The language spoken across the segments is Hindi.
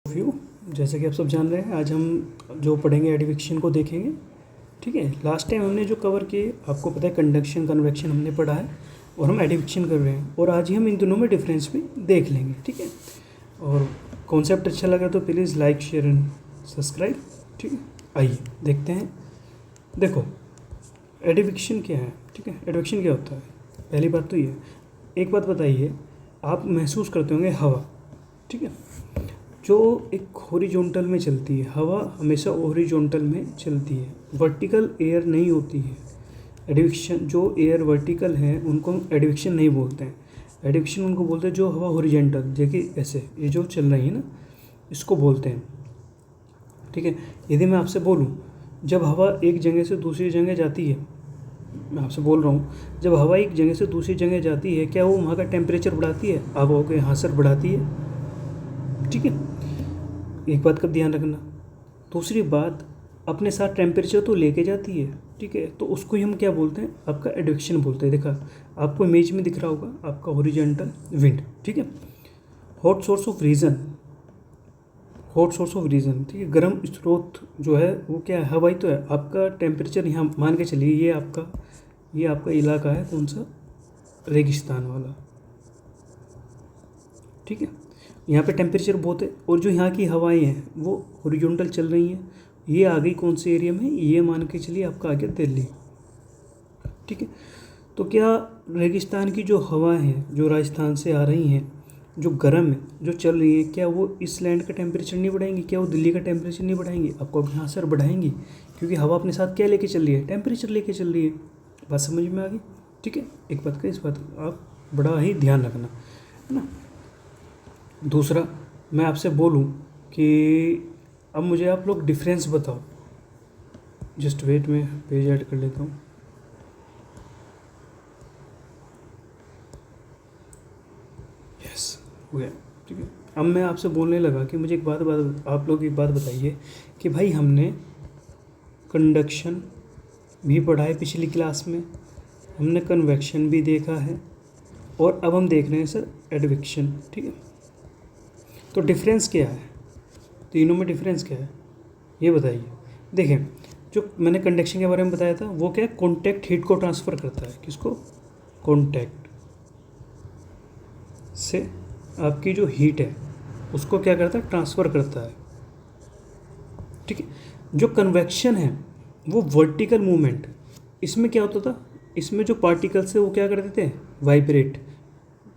व्यू। जैसे कि आप सब जान रहे हैं, आज हम जो पढ़ेंगे एडवेक्शन को देखेंगे। ठीक है, लास्ट टाइम हमने जो कवर किए आपको पता है, कंडक्शन कन्वेक्शन हमने पढ़ा है और हम एडवेक्शन कर रहे हैं, और आज ही हम इन दोनों में डिफरेंस भी देख लेंगे। ठीक है, और कॉन्सेप्ट अच्छा लगा तो please like share and subscribe. ठीक है, आइए देखते हैं। देखो एडवेक्शन क्या है। ठीक है, एडवेक्शन क्या होता है। पहली बात तो ये, एक बात बताइए, आप महसूस करते होंगे हवा, ठीक है, जो एक हॉरिजॉन्टल में चलती है। हवा हमेशा हॉरिजॉन्टल में चलती है, वर्टिकल एयर नहीं होती है। एडवेक्शन, जो एयर वर्टिकल है उनको हम एडवेक्शन नहीं बोलते हैं। एडवेक्शन उनको बोलते हैं जो हवा हॉरिजॉन्टल, देखिए ऐसे ये जो चल रही है ना, इसको बोलते हैं। ठीक है, यदि मैं आपसे बोलूँ जब हवा एक जगह से दूसरी जगह जाती है, मैं आपसे बोल रहा हूँ जब हवा एक जगह से दूसरी जगह जाती है, क्या वो वहाँ का टेम्परेचर बढ़ाती है? आप कहोगे हाँ सर बढ़ाती है। ठीक है, एक बात का ध्यान रखना। दूसरी बात, अपने साथ टेम्परेचर तो लेके जाती है। ठीक है, तो उसको ही हम क्या बोलते हैं, आपका एडवेक्शन बोलते हैं। देखा आपको इमेज में दिख रहा होगा आपका हॉरिजॉन्टल विंड। ठीक है, hot source of reason, hot source of reason, ठीक है, गर्म स्रोत जो है वो क्या है, हवाई तो है। आपका टेम्परेचर यहाँ मान के चलिए, ये आपका इलाका है कौन सा, रेगिस्तान वाला। ठीक है, यहाँ पे टेम्परेचर बहुत है, और जो यहाँ की हवाएं हैं वो हॉरिजॉन्टल चल रही हैं। ये आ गई कौन से एरिया में, ये मान के चलिए आपका आ गया दिल्ली। ठीक है, तो क्या रेगिस्तान की जो हवाएं हैं जो राजस्थान से आ रही हैं, जो गर्म है, जो चल रही है, क्या वो इस लैंड का टेम्परेचर नहीं बढ़ाएंगी? क्या वो दिल्ली का टेम्परेचर नहीं बढ़ाएंगी? आपको हाँ सर बढ़ाएंगी, क्योंकि हवा अपने साथ क्या लेके चल रही है, टेम्परेचर लेके चल रही है। बात समझ में आ गई? ठीक है, एक बात का इस बात आप बड़ा ही ध्यान रखना है ना। दूसरा, मैं आपसे बोलूं कि अब मुझे आप लोग डिफरेंस बताओ। जस्ट वेट, में पेज ऐड कर लेता हूँ। यस, हो गया। ठीक है, अब मैं आपसे बोलने लगा कि मुझे एक बात आप लोग एक बात बताइए कि भाई हमने कंडक्शन भी पढ़ा है पिछली क्लास में, हमने कन्वेक्शन भी देखा है, और अब हम देख रहे हैं सर एडवेक्शन। ठीक है, तो डिफरेंस क्या है, तीनों में डिफरेंस क्या है ये बताइए। देखें, जो मैंने कंडक्शन के बारे में बताया था वो क्या है, कॉन्टैक्ट हीट को ट्रांसफ़र करता है। किसको? कॉन्टैक्ट से आपकी जो हीट है उसको क्या करता है, ट्रांसफ़र करता है। ठीक है, जो कन्वेक्शन है वो वर्टिकल मूवमेंट। इसमें क्या होता था, इसमें जो पार्टिकल्स है वो क्या करते थे, वाइब्रेट।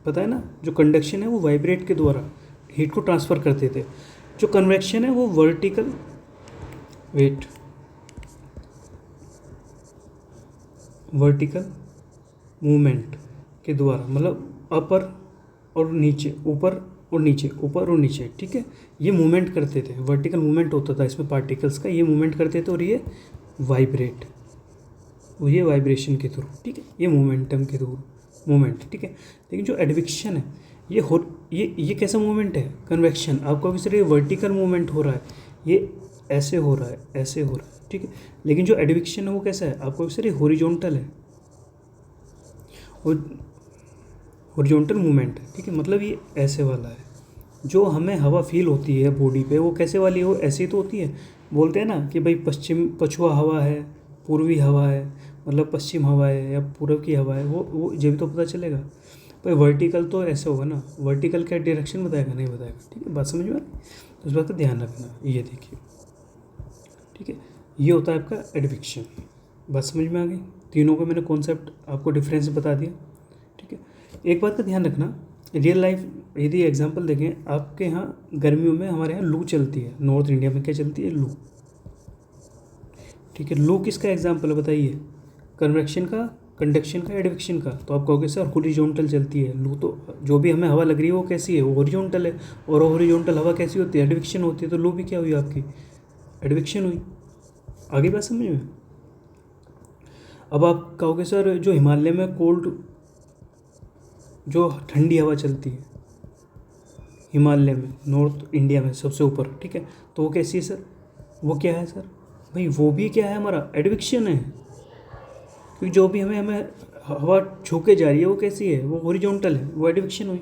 पता है ना, जो कंडक्शन है वो वाइब्रेट के द्वारा हीट को ट्रांसफ़र करते थे। जो कन्वेक्शन है वो वर्टिकल वर्टिकल मूवमेंट के द्वारा, मतलब अपर और नीचे, ऊपर और नीचे, ऊपर और नीचे। ठीक है, ये मूवमेंट करते थे, वर्टिकल मूवमेंट होता था इसमें पार्टिकल्स का, ये मूवमेंट करते थे, और ये वाइब्रेट, ये वाइब्रेशन के थ्रू। ठीक है, ये मोमेंटम के थ्रू मूवमेंट। ठीक है, लेकिन जो एडवेक्शन है ये कैसा मूवमेंट है, कन्वेक्शन। आपको किस तरह ये वर्टिकल मूवमेंट हो रहा है, ये ऐसे हो रहा है, ऐसे हो रहा है। ठीक है, लेकिन जो एडवेक्शन है वो कैसा है, आपको किस तरह हॉरिजॉन्टल है, और हॉरिजॉन्टल मूवमेंट है। ठीक है, मतलब ये ऐसे वाला है। जो हमें हवा फील होती है बॉडी पे वो कैसे वाली हो, ऐसी तो होती है। बोलते हैं ना कि भाई पछुआ हवा है, पूर्वी हवा है, मतलब पश्चिम हवा है या पूर्व की हवा है, वो जब तो पता चलेगा। भाई वर्टिकल तो ऐसे होगा ना, वर्टिकल क्या डायरेक्शन बताएगा, नहीं बताएगा। ठीक है, बात समझ में आ रही? तो इस बात का ध्यान रखना। ये देखिए, ठीक है, ये होता है आपका एडवेक्शन। बात समझ में आ गई? तीनों को मैंने कॉन्सेप्ट आपको डिफरेंस बता दिया। ठीक है, एक बात का ध्यान रखना, रियल लाइफ यदि एग्जांपल देखें, आपके यहाँ गर्मियों में हमारे यहाँ लू चलती है, नॉर्थ इंडिया में क्या चलती है, लू। ठीक है, लू किसका एग्जांपल है बताइए, कन्वेक्शन का, कंडक्शन का, एडवेक्शन का। तो आप कहोगे सर हॉरिजॉन्टल चलती है लू, तो जो भी हमें हवा लग रही है वो कैसी है, वो हॉरिजॉन्टल है। और हॉरिजॉन्टल हवा कैसी होती है, एडवेक्शन होती है। तो लू भी क्या हुई आपकी, एडवेक्शन हुई। आगे बात समझ में? अब आप कहोगे सर जो हिमालय में कोल्ड, जो ठंडी हवा चलती है हिमालय में, नॉर्थ इंडिया में सबसे ऊपर, ठीक है, तो वो कैसी है सर, वो क्या है सर, भाई वो भी क्या है, हमारा एडवेक्शन है। क्योंकि जो भी हमें हवा छू के जा रही है वो कैसी है, वो हॉरिजॉन्टल है, वो एडवेक्शन हुई।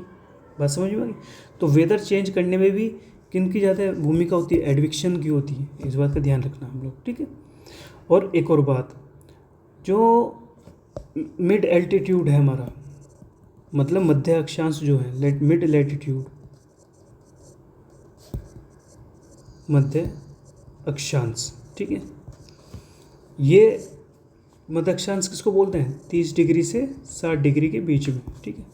बात समझ में आ गई? तो वेदर चेंज करने में भी किन की ज़्यादा भूमिका होती है? एडविक्शन की होती है, इस बात का ध्यान रखना हम लोग, ठीक है। और एक और बात, जो मिड एल्टीट्यूड है हमारा, मतलब मध्य अक्षांश जो है, मिड लैटिट्यूड, मध्य अक्षांश, ठीक है। ये मध्य अक्षांश किसको बोलते हैं? 30 डिग्री से 60 डिग्री के बीच में, ठीक है।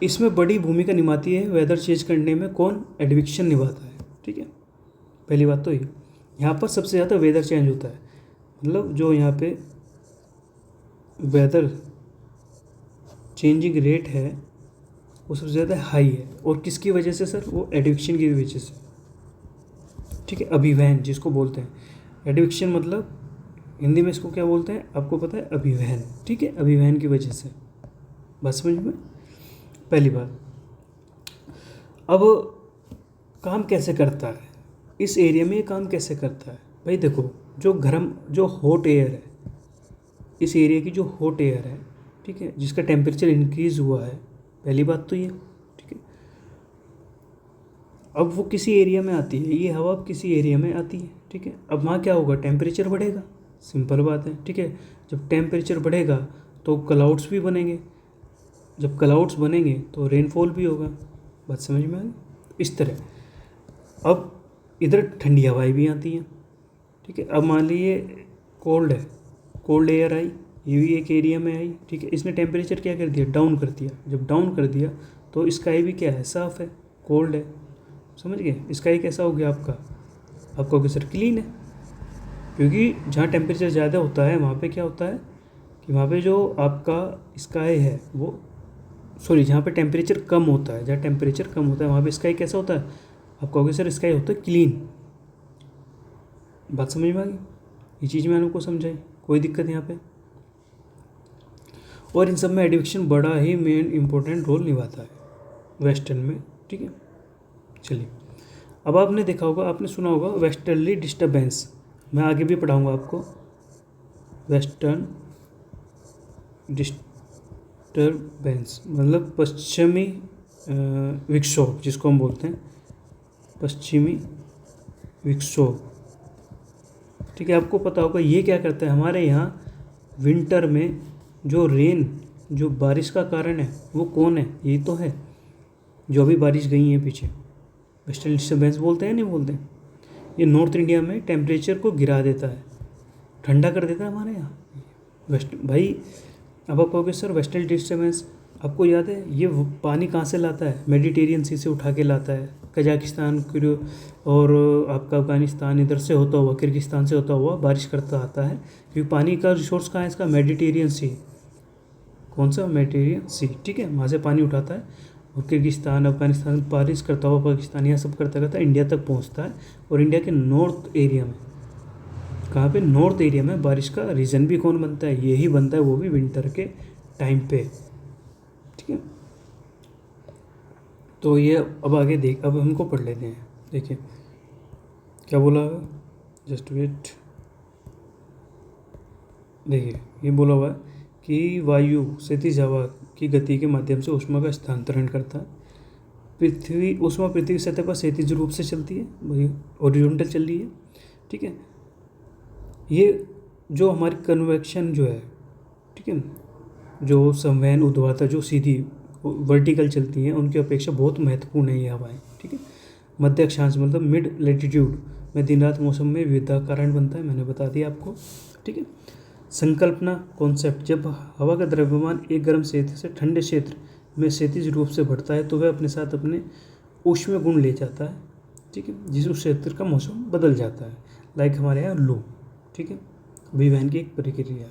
इसमें बड़ी भूमिका निभाती है वेदर चेंज करने में कौन? एडविक्शन निभाता है, ठीक है। पहली बात तो ये, यहाँ पर सबसे ज़्यादा वेदर चेंज होता है, मतलब जो यहाँ पे वेदर चेंजिंग रेट है वो सबसे ज़्यादा हाई है। और किसकी वजह से सर? वो एडविक्शन की वजह से, ठीक है। अभिवहन जिसको बोलते हैं, एडविक्शन मतलब हिंदी में इसको क्या बोलते हैं आपको पता है? अभिवहन, ठीक है। अभिवहन की वजह से, बस समझ में। पहली बात, अब काम कैसे करता है इस एरिया में? ये काम कैसे करता है भाई? देखो, जो हॉट एयर है, इस एरिया की जो हॉट एयर है, ठीक है, जिसका टेम्परेचर इंक्रीज हुआ है, पहली बात तो ये, ठीक है। अब वो किसी एरिया में आती है, ये हवा अब किसी एरिया में आती है, ठीक है। अब वहाँ क्या होगा? टेम्परेचर बढ़ेगा, सिंपल बात है, ठीक है। जब टेम्परेचर बढ़ेगा तो क्लाउड्स भी बनेंगे, जब क्लाउड्स बनेंगे तो रेनफॉल भी होगा, बात समझ में आ गई? इस तरह अब इधर ठंडी हवाएं भी आती हैं, ठीक है। अब मान लीजिए कोल्ड है, कोल्ड एयर आई, ये भी एक एरिया में आई, ठीक है। इसने टेम्परेचर क्या कर दिया? डाउन कर दिया। जब डाउन कर दिया तो स्काई भी क्या है? साफ़ है, कोल्ड है, समझ गए? स्काई कैसा हो गया आपका? आपका सर क्लीन है, क्योंकि जहाँ टेम्परेचर ज़्यादा होता है वहाँ पे क्या होता है कि वहाँ पे जो आपका स्काई है वो, सॉरी, जहाँ पे टेम्परेचर कम होता है, जहाँ टेम्परेचर कम होता है वहाँ पे स्काई कैसा होता है? आप कहोगे सर स्काई होता है क्लीन, बात समझ में आ गई? ये चीज़ मैंने आपको समझाई, कोई दिक्कत यहाँ पे? और इन सब में एडविक्शन बड़ा ही मेन इम्पोर्टेंट रोल निभाता है वेस्टर्न में, ठीक है। चलिए, अब आपने देखा होगा, आपने सुना होगा वेस्टर्नली डिस्टर्बेंस, मैं आगे भी पढ़ाऊँगा आपको। वेस्टर्न डिस्टर्बेंस मतलब पश्चिमी विक्षोभ, जिसको हम बोलते हैं पश्चिमी विक्षोभ, ठीक है। आपको पता होगा ये क्या करता है? हमारे यहाँ विंटर में जो रेन, जो बारिश का कारण है वो कौन है? ये तो है जो अभी बारिश गई है पीछे, वेस्टर्न डिस्टर्बेंस बोलते हैं, नहीं बोलते हैं? ये नॉर्थ इंडिया में टेम्परेचर को गिरा देता है, ठंडा कर देता है हमारे यहाँ वेस्ट। भाई अब आप कहोगे सर वेस्टर्न डिस्टर्बेंस, आपको याद है ये पानी कहाँ से लाता है? मेडिटेरियन सी से उठा के लाता है, कजाकिस्तान और आपका अफगानिस्तान, इधर से होता हुआ, किर्गिस्तान से होता हुआ बारिश करता आता है, क्योंकि पानी का रिसोर्स कहाँ है इसका? मेडिटेरियन सी। कौन सा? मेडिटेरियन सी, ठीक है। वहाँ से पानी उठाता है और किर्गिस्तान, अफगानिस्तान बारिश करता हुआ, पाकिस्तान, यहाँ सब करता करता इंडिया तक पहुँचता है। और इंडिया के नॉर्थ एरिया में, कहाँ पे? नॉर्थ एरिया में बारिश का रीज़न भी कौन बनता है? यही बनता है, वो भी विंटर के टाइम पे, ठीक है। तो ये अब आगे देख, अब हमको पढ़ लेते हैं। देखिए क्या बोला है, जस्ट वेट। देखिए ये बोला हुआ है कि वायु क्षैतिज हवा की गति के माध्यम से ऊष्मा का स्थानांतरण करता है। ऊष्मा पृथ्वी की सतह पर क्षैतिज रूप से चलती है, वही हॉरिजॉन्टल चल रही है, ठीक है। ये जो हमारी कन्वेक्शन जो है, ठीक है, जो संवहन ऊर्ध्वाधर जो सीधी वर्टिकल चलती हैं उनकी अपेक्षा बहुत महत्वपूर्ण है ये हवाएं, ठीक है। मध्य अक्षांश मतलब मिड लैटिट्यूड में दिन रात मौसम में विविधता कारण बनता है, मैंने बता दिया आपको, ठीक है। संकल्पना कॉन्सेप्ट, जब हवा का द्रव्यमान एक गर्म क्षेत्र से ठंडे क्षेत्र में क्षैतिज रूप से बढ़ता है तो वह अपने साथ अपने ऊष्मीय गुण ले जाता है, ठीक है, जिस उस क्षेत्र का मौसम बदल जाता है, लाइक हमारे यहाँ लू, ठीक है। अभिवहन की एक प्रक्रिया,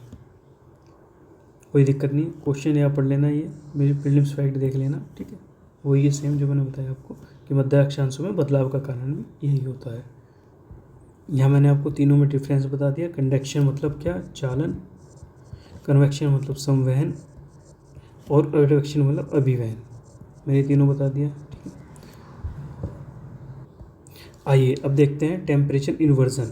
कोई दिक्कत नहीं, क्वेश्चन यहाँ पढ़ लेना, ये मेरी प्रीलिम्स फैक्ट देख लेना, ठीक है। वही है सेम जो मैंने बताया आपको कि मध्य अक्षांशों में बदलाव का कारण भी यही होता है। यहाँ मैंने आपको तीनों में डिफरेंस बता दिया। कंडक्शन मतलब क्या? चालन। कन्वेक्शन मतलब संवहन, और एडवेक्शन मतलब अभिवहन, मैंने तीनों बता दिया, ठीक है। आइए अब देखते हैं टेम्परेचर इन्वर्जन,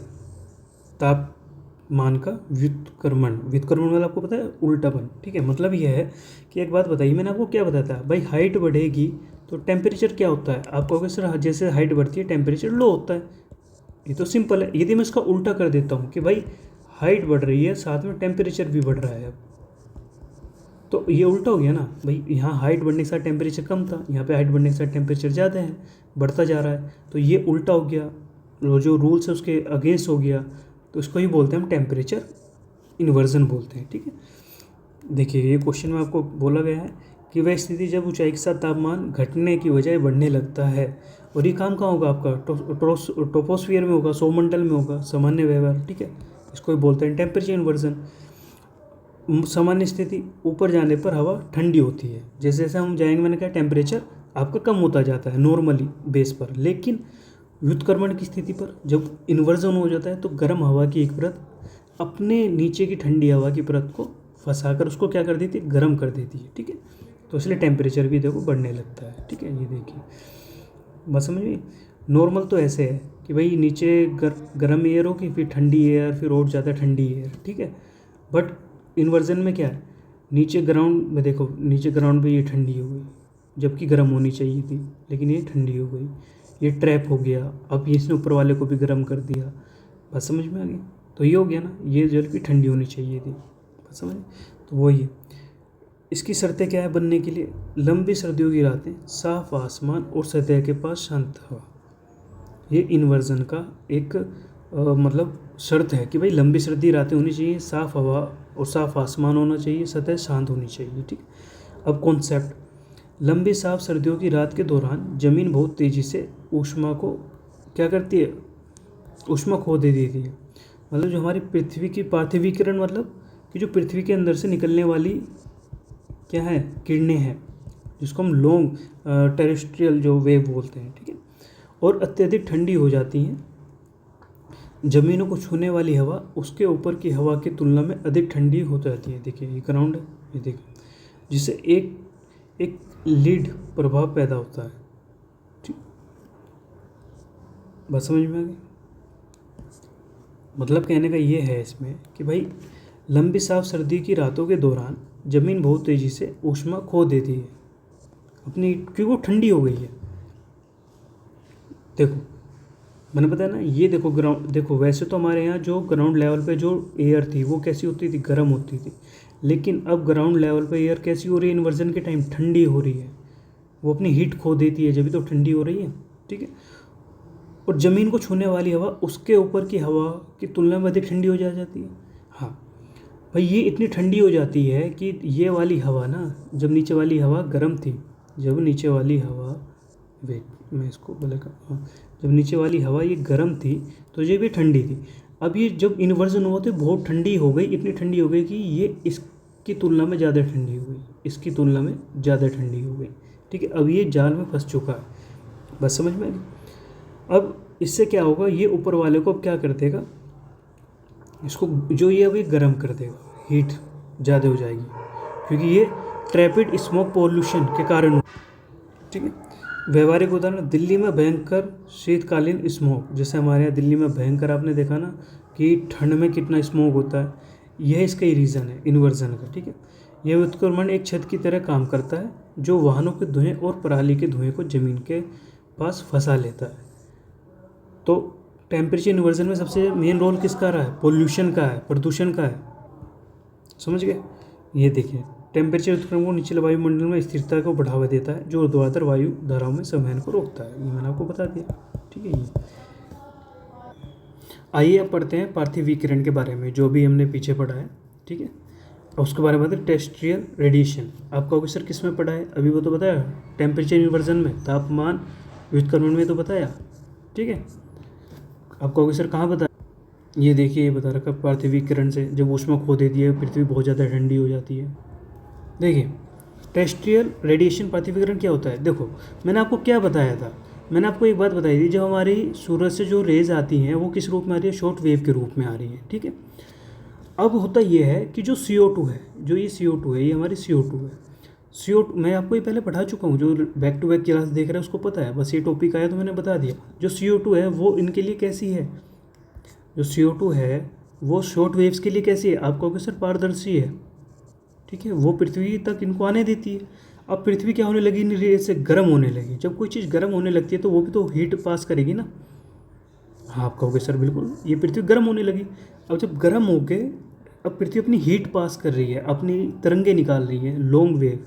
तापमान का व्युत्क्रमण। व्युत्क्रमण मतलब आपको पता है उल्टापन, ठीक है। मतलब यह है कि एक बात बताइए, मैंने आपको क्या बताया था भाई, हाइट बढ़ेगी तो टेम्परेचर क्या होता है, आप कहोगे सर जैसे हाइट बढ़ती है टेम्परेचर लो होता है, ये तो सिंपल है। यदि मैं इसका उल्टा कर देता हूँ कि भाई हाइट बढ़ रही है साथ में टेम्परेचर भी बढ़ रहा है, अब तो ये उल्टा हो गया ना भाई, यहाँ हाइट बढ़ने के साथ टेम्परेचर कम था, यहाँ पे हाइट बढ़ने के साथ टेम्परेचर ज़्यादा है, बढ़ता जा रहा है, तो ये उल्टा हो गया, जो रूल्स है उसके अगेंस्ट हो गया, तो इसको ही बोलते हैं हम टेम्परेचर इन्वर्जन बोलते हैं। ठीक है, देखिए ये क्वेश्चन में आपको बोला गया है कि वह स्थिति जब ऊंचाई के साथ तापमान घटने की बजाय बढ़ने लगता है, और ये काम कहाँ होगा आपका, टोपोस्फियर में होगा, सौरमंडल में होगा, सामान्य व्यवहार। ठीक है, इसको ही बोलते हैं टेम्परेचर इन्वर्जन। सामान्य स्थिति ऊपर जाने पर हवा ठंडी होती है, जैसे जैसे हम जाएंगे मैंने कहा टेम्परेचर आपका कम होता जाता है नॉर्मली बेस पर, लेकिन व्युत्क्रमण की स्थिति पर जब इन्वर्जन हो जाता है तो गर्म हवा की एक परत अपने नीचे की ठंडी हवा की परत को फंसाकर उसको क्या कर देती है, गर्म कर देती है। ठीक है, तो इसलिए टेम्परेचर भी देखो बढ़ने लगता है। ठीक है, ये देखिए बस समझ में। नॉर्मल तो ऐसे है कि भाई नीचे गर्म एयर होगी, फिर ठंडी एयर, फिर और ज़्यादा ठंडी एयर। ठीक है, बट इन्वर्जन में क्या है, नीचे ग्राउंड में देखो, नीचे ग्राउंड पे ये ठंडी हो गई जबकि गर्म होनी चाहिए थी, लेकिन ये ठंडी हो गई, ये ट्रैप हो गया, अब ये इसने ऊपर वाले को भी गर्म कर दिया। बस समझ में आ गई, तो ये हो गया ना, ये जल की ठंडी होनी चाहिए थी। बस समझ, तो वही है। इसकी शर्तें क्या है बनने के लिए, लंबी सर्दियों की रातें, साफ आसमान और सतह के पास शांत हवा, ये इन्वर्जन का एक मतलब शर्त है कि भाई लंबी सर्दी रातें होनी चाहिए, साफ हवा और साफ आसमान होना चाहिए, सतह शांत होनी चाहिए। ठीक, अब कॉन्सेप्ट, लंबी साफ सर्दियों की रात के दौरान ज़मीन बहुत तेज़ी से ऊष्मा को क्या करती है, ऊष्मा खो दे देती है। मतलब जो हमारी पृथ्वी की पार्थिवीकरण, मतलब कि जो पृथ्वी के अंदर से निकलने वाली क्या है, किरणें हैं, जिसको हम लॉन्ग टेरेस्ट्रियल जो वेव बोलते हैं। ठीक है, और अत्यधिक ठंडी हो जाती हैं। ज़मीनों को छूने वाली हवा उसके ऊपर की हवा की तुलना में अधिक ठंडी हो जाती है। देखिए ये ग्राउंड है, ये देखिए, जिससे एक लीड प्रभाव पैदा होता है। ठीक, बात समझ में आ गई। मतलब कहने का ये है इसमें कि भाई लंबी साफ सर्दी की रातों के दौरान ज़मीन बहुत तेज़ी से ऊष्मा खो देती है अपनी, क्योंकि वो ठंडी हो गई है। देखो मैंने बताया ना, ये देखो ग्राउंड, देखो वैसे तो हमारे यहाँ जो ग्राउंड लेवल पे जो एयर थी वो कैसी होती थी, गर्म होती थी, लेकिन अब ग्राउंड लेवल पे एयर कैसी हो रही है, इन्वर्जन के टाइम ठंडी हो रही है, वो अपनी हीट खो देती है जब भी तो ठंडी हो रही है। ठीक है, और ज़मीन को छूने वाली हवा उसके ऊपर की हवा की तुलना में अधिक ठंडी हो जाती है। हाँ भाई, ये इतनी ठंडी हो जाती है कि ये वाली हवा ना, जब नीचे वाली हवा गर्म थी, जब नीचे वाली हवा, वेट मैं इसको बोले जब नीचे वाली हवा ये गर्म थी तो ये भी ठंडी थी। अब ये जब इन्वर्जन हुआ तो बहुत ठंडी हो गई, इतनी ठंडी हो गई कि ये इसकी तुलना में ज़्यादा ठंडी हो गई, इसकी तुलना में ज़्यादा ठंडी हो गई। ठीक है, अब ये जाल में फंस चुका है। बस समझ में आ गई। अब इससे क्या होगा, ये ऊपर वाले को अब क्या कर देगा, इसको जो ये अभी गर्म कर देगा, हीट ज़्यादा हो जाएगी, क्योंकि ये ट्रैपिड स्मोक पॉल्यूशन के कारण। ठीक है, व्यवहारिक उदाहरण, दिल्ली में भयंकर शीतकालीन स्मोक, जैसे हमारे यहाँ दिल्ली में भयंकर आपने देखा ना कि ठंड में कितना स्मोक होता है, यह इसका ही रीज़न है इन्वर्जन का। ठीक है, यह व्युत्क्रमण एक छत की तरह काम करता है जो वाहनों के धुएं और पराली के धुएं को ज़मीन के पास फंसा लेता है। तो टेम्परेचर इन्वर्जन में सबसे मेन रोल किसका रहा है, पोल्यूशन का है, प्रदूषण का है। समझ गए, ये देखिए टेम्परेचर उत्क्रमण को निचले वायुमंडल में स्थिरता को बढ़ावा देता है, जो ऊर्ध्वाधर वायु धाराओं में संवहन को रोकता है। ये मैंने आपको बता दिया। ठीक है, ये आइए अब पढ़ते हैं पार्थिवीकरण के बारे में, जो भी हमने पीछे पढ़ा है। ठीक है, उसके बारे में टेरेस्ट्रियल रेडिएशन। आप कहोगे सर किस में पढ़ा है, अभी वो तो बताया, टेम्परेचर इन्वर्जन में, तापमान व्युत्क्रमण में तो बताया। ठीक है, आप कहोगे सर कहाँ बताया, ये देखिए ये बता रखा, पार्थिवीकरण से जब ऊष्मा खो देती है पृथ्वी बहुत ज़्यादा ठंडी हो जाती है। देखिए टेरेस्ट्रियल रेडिएशन पार्थिवीकरण क्या होता है। देखो मैंने आपको क्या बताया था, मैंने आपको एक बात बताई थी, जब हमारी सूरज से जो रेज आती हैं वो किस रूप में आ रही है, शॉर्ट वेव के रूप में आ रही है। ठीक है, अब होता ये है कि जो CO2 है, जो ये CO2 है, ये हमारी CO2 है। CO2 मैं आपको ये पहले पढ़ा चुका हूँ, जो बैक टू बैक क्लास देख रहे हैं उसको पता है, बस ये टॉपिक आया तो मैंने बता दिया। जो CO2 है वो इनके लिए कैसी है, जो CO2 है वो शॉर्ट वेव्स के लिए कैसी है, आप कहोगे सर पारदर्शी है। ठीक है, वो पृथ्वी तक इनको आने देती है। अब पृथ्वी क्या होने लगी, नहीं रही से गर्म होने लगी। जब कोई चीज़ गर्म होने लगती है तो वो भी तो हीट पास करेगी ना। हाँ, आप कहोगे सर बिल्कुल, ये पृथ्वी गर्म होने लगी। अब जब गर्म हो के अब पृथ्वी अपनी हीट पास कर रही है, अपनी तरंगे निकाल रही है, लॉन्ग वेव,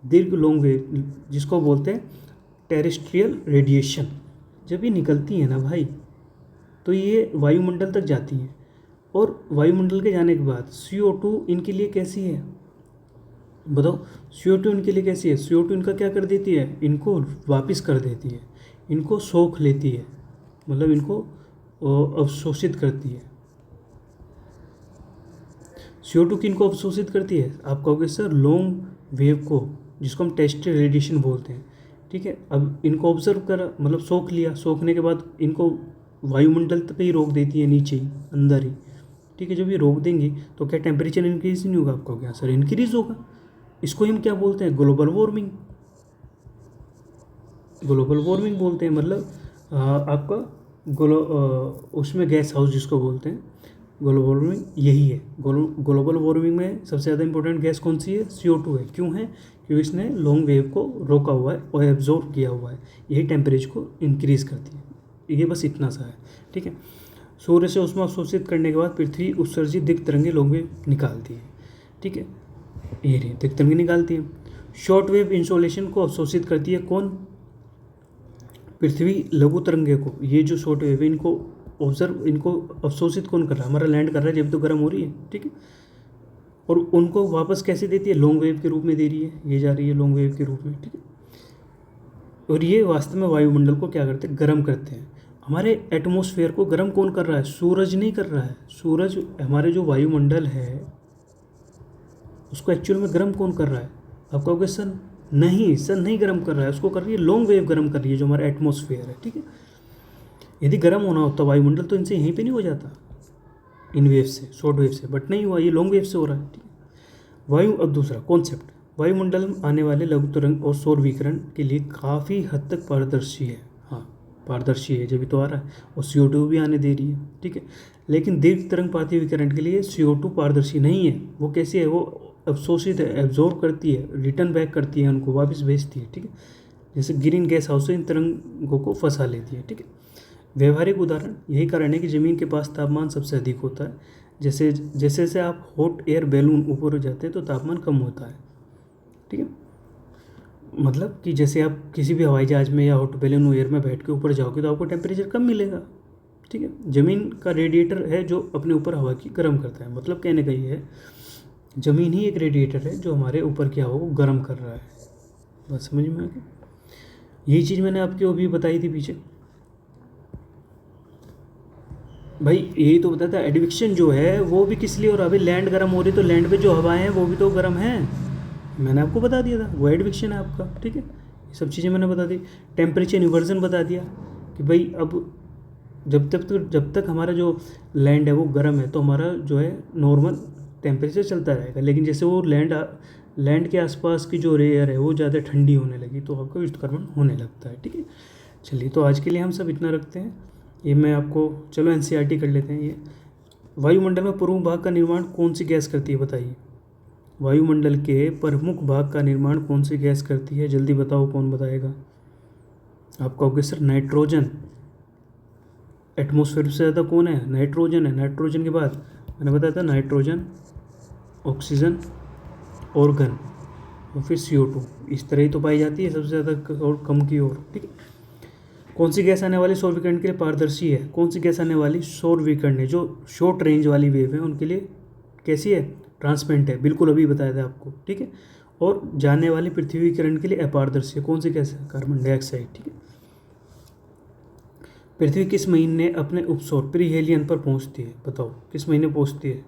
दीर्घ लॉन्ग वेव, जिसको बोलते हैं टेरेस्ट्रियल रेडिएशन। जब ये निकलती है ना भाई, तो ये वायुमंडल तक जाती हैं, और वायुमंडल के जाने के बाद CO2 इनके लिए कैसी है बताओ। CO2 इनके लिए कैसी है, CO2 इनका क्या कर देती है, इनको वापस कर देती है, इनको सोख लेती है, मतलब इनको अवशोषित करती है। CO2 किनको अवशोषित करती है, आप कहोगे सर लॉन्ग वेव को, जिसको हम टेरेस्ट्रियल रेडिएशन बोलते हैं। ठीक है, अब इनको ऑब्जर्व करा, मतलब सोख लिया, सोखने के बाद इनको वायुमंडल पे ही रोक देती है, नीचे ही, अंदर ही। ठीक है, जब ये रोक देंगी तो क्या टेम्परेचर इंक्रीज नहीं होगा, आपको क्या सर इंक्रीज होगा। इसको हम क्या बोलते हैं, ग्लोबल वार्मिंग। ग्लोबल वार्मिंग बोलते हैं, मतलब आपका उसमें गैस हाउस जिसको बोलते हैं, ग्लोबल वार्मिंग यही है। ग्लोबल वार्मिंग में सबसे ज़्यादा इंपॉर्टेंट गैस कौन सी है, CO2 है। क्यों है, क्योंकि इसने लॉन्ग वेव को रोका हुआ है और एब्जॉर्ब किया हुआ है, यही टेम्परेचर को इंक्रीज़ करती है। ये बस इतना सा है। ठीक है, सूर्य से ऊष्मा अवशोषित करने के बाद पृथ्वी उत्सर्जित दिक् तरंगे लॉन्ग वेव निकालती है। ठीक है, ये रही दिक् तरंगे निकालती है। शॉर्ट वेव इंसोलेशन को अवशोषित करती है कौन, पृथ्वी लघु तरंगे को। ये जो शॉर्ट वेव है इनको ऑब्जर्व, इनको अवशोषित कौन कर रहा है, हमारा लैंड कर रहा है जब तो गर्म हो रही है। ठीक है, और उनको वापस कैसे देती है, लॉन्ग वेव के रूप में दे रही है, ये जा रही है लॉन्ग वेव के रूप में। ठीक है, और ये वास्तव में वायुमंडल को क्या करते हैं, गर्म करते हैं। हमारे एटमॉस्फेयर को गर्म कौन कर रहा है, सूरज नहीं कर रहा है। सूरज, हमारे जो वायुमंडल है उसको एक्चुअल में गर्म कौन कर रहा है, आप कहोगे सन नहीं, सन नहीं गर्म कर रहा है, उसको कर रही है लॉन्ग वेव गर्म कर रही है, जो हमारा एटमॉस्फेयर है। ठीक है, यदि गर्म होना होता वायुमंडल तो इनसे यहीं पे नहीं हो जाता, इन वेव से, शॉर्ट वेव से, बट नहीं हुआ, ये लॉन्ग वेव से हो रहा है। ठीक है, वायु। अब दूसरा कॉन्सेप्ट, वायुमंडल में आने वाले लघु तरंग और सौर विकिरण के लिए काफ़ी हद तक पारदर्शी है। हाँ, पारदर्शी है, जब भी तो आ रहा है, और CO2 भी आने दे रही है। ठीक है, लेकिन दीर्घ तरंगपाती विकिरण के लिए CO2 पारदर्शी नहीं है। वो कैसी है, वो अवशोषित है, एब्जॉर्ब करती है, रिटर्न बैक करती है, उनको वापस भेजती है। ठीक है, जैसे ग्रीन गैस हाउस से इन तरंगों को फंसा लेती है। ठीक है, व्यवहारिक उदाहरण, यही कारण है कि ज़मीन के पास तापमान सबसे अधिक होता है। जैसे जैसे जैसे आप हॉट एयर बैलून ऊपर हो जाते हैं तो तापमान कम होता है। ठीक है, मतलब कि जैसे आप किसी भी हवाई जहाज़ में या हॉट बैलून एयर में बैठ के ऊपर जाओगे तो आपको टेम्परेचर कम मिलेगा। ठीक है, ज़मीन का रेडिएटर है जो अपने ऊपर हवा की गर्म करता है। मतलब कहने का ये है, ज़मीन ही एक रेडिएटर है जो हमारे ऊपर की हवा को गर्म कर रहा है। बस समझ में आ गया, यही चीज़ मैंने आपको अभी बताई थी पीछे। भाई यही तो बताया था, एडविक्शन जो है वो भी किस लिए हो रहा है, अभी लैंड गर्म हो रही तो लैंड पे जो हवाएं हैं वो भी तो गर्म हैं, मैंने आपको बता दिया था, वो एडविक्शन है आपका। ठीक है, ये सब चीज़ें मैंने बता दी। टेम्परेचर इन्वर्जन बता दिया कि भाई अब जब तक हमारा जो लैंड है वो गर्म है तो हमारा जो है नॉर्मल टेम्परेचर चलता रहेगा, लेकिन जैसे वो लैंड के आसपास की जो एयर है वो ज़्यादा ठंडी होने लगी तो आपका व्युत्क्रमण होने लगता है। ठीक है, चलिए तो आज के लिए हम सब इतना रखते हैं। ये मैं आपको, चलो NCERT कर लेते हैं। ये वायुमंडल में प्रमुख भाग का निर्माण कौन सी गैस करती है, बताइए। वायुमंडल के प्रमुख भाग का निर्माण कौन सी गैस करती है, जल्दी बताओ, कौन बताएगा। आप कहोगे सर नाइट्रोजन। एटमॉस्फेयर से ज़्यादा कौन है, नाइट्रोजन है। नाइट्रोजन के बाद मैंने बताया था नाइट्रोजन, ऑक्सीजन, ऑर्गन और फिर CO2, इस तरह ही तो पाई जाती है सबसे ज़्यादा और कम की ओर। ठीक है, कौन सी गैस आने वाली सौर विकिरण के लिए पारदर्शी है, कौन सी गैस आने वाली सौर विकिरण है जो शॉर्ट रेंज वाली वेव है उनके लिए कैसी है, ट्रांसपेरेंट है, बिल्कुल अभी बताया था आपको। ठीक है, और जाने वाली पृथ्वी विकिरण के लिए अपारदर्शी है, कौन सी गैस है, कार्बन डाइऑक्साइड। ठीक है, पृथ्वी किस महीने अपने उपसौर पेरिहेलियन पर पहुंचती है, बताओ किस महीने पहुंचती है,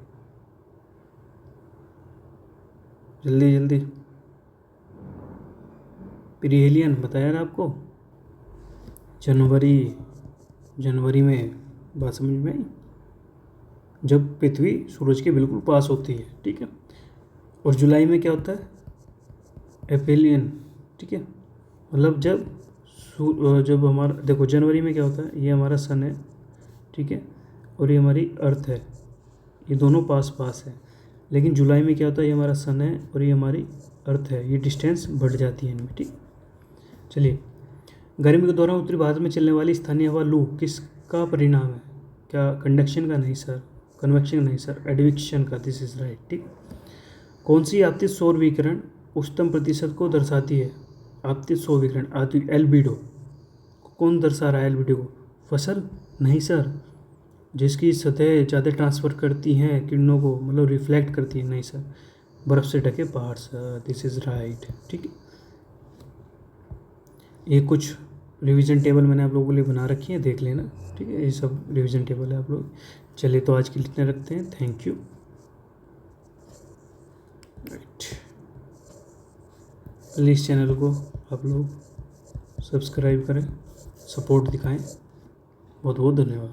जल्दी जल्दी। पेरिहेलियन बताया ना आपको, जनवरी में, बात समझ में आई, जब पृथ्वी सूरज के बिल्कुल पास होती है। ठीक है, और जुलाई में क्या होता है, एपेलियन। ठीक है, मतलब जब हमारा, देखो जनवरी में क्या होता है, ये हमारा सन है। ठीक है, और ये हमारी अर्थ है, ये दोनों पास पास है। लेकिन जुलाई में क्या होता है, ये हमारा सन है और ये हमारी अर्थ है ये डिस्टेंस बढ़ जाती है इनमें। ठीक, चलिए, गर्मी के दौरान उत्तरी भारत में चलने वाली स्थानीय हवा लू किसका परिणाम है? क्या कंडक्शन का? नहीं सर। कन्वेक्शन? नहीं सर। एडवेक्शन का। This is right. ठीक, कौन सी आपतित सौर विकिरण उच्चतम प्रतिशत को दर्शाती है? आपतित सौर विकिरण एल्बिडो। कौन दर्शा रहा है एल्बिडो को? फसल? नहीं सर। जिसकी सतह ज़्यादा ट्रांसफ़र करती हैं किरणों को, मतलब रिफ्लेक्ट करती है। नहीं सर। बर्फ़ से ढके पहाड़ सर। This is right. ठीक है, ये कुछ रिवीजन टेबल मैंने आप लोगों के लिए बना रखी है, देख लेना। ठीक है, ये सब रिवीजन टेबल है आप लोग। चलिए, तो आज के लिए इतने रखते हैं। Thank you. Right, please channel को आप लोग सब्सक्राइब करें, सपोर्ट दिखाएं। बहुत बहुत धन्यवाद।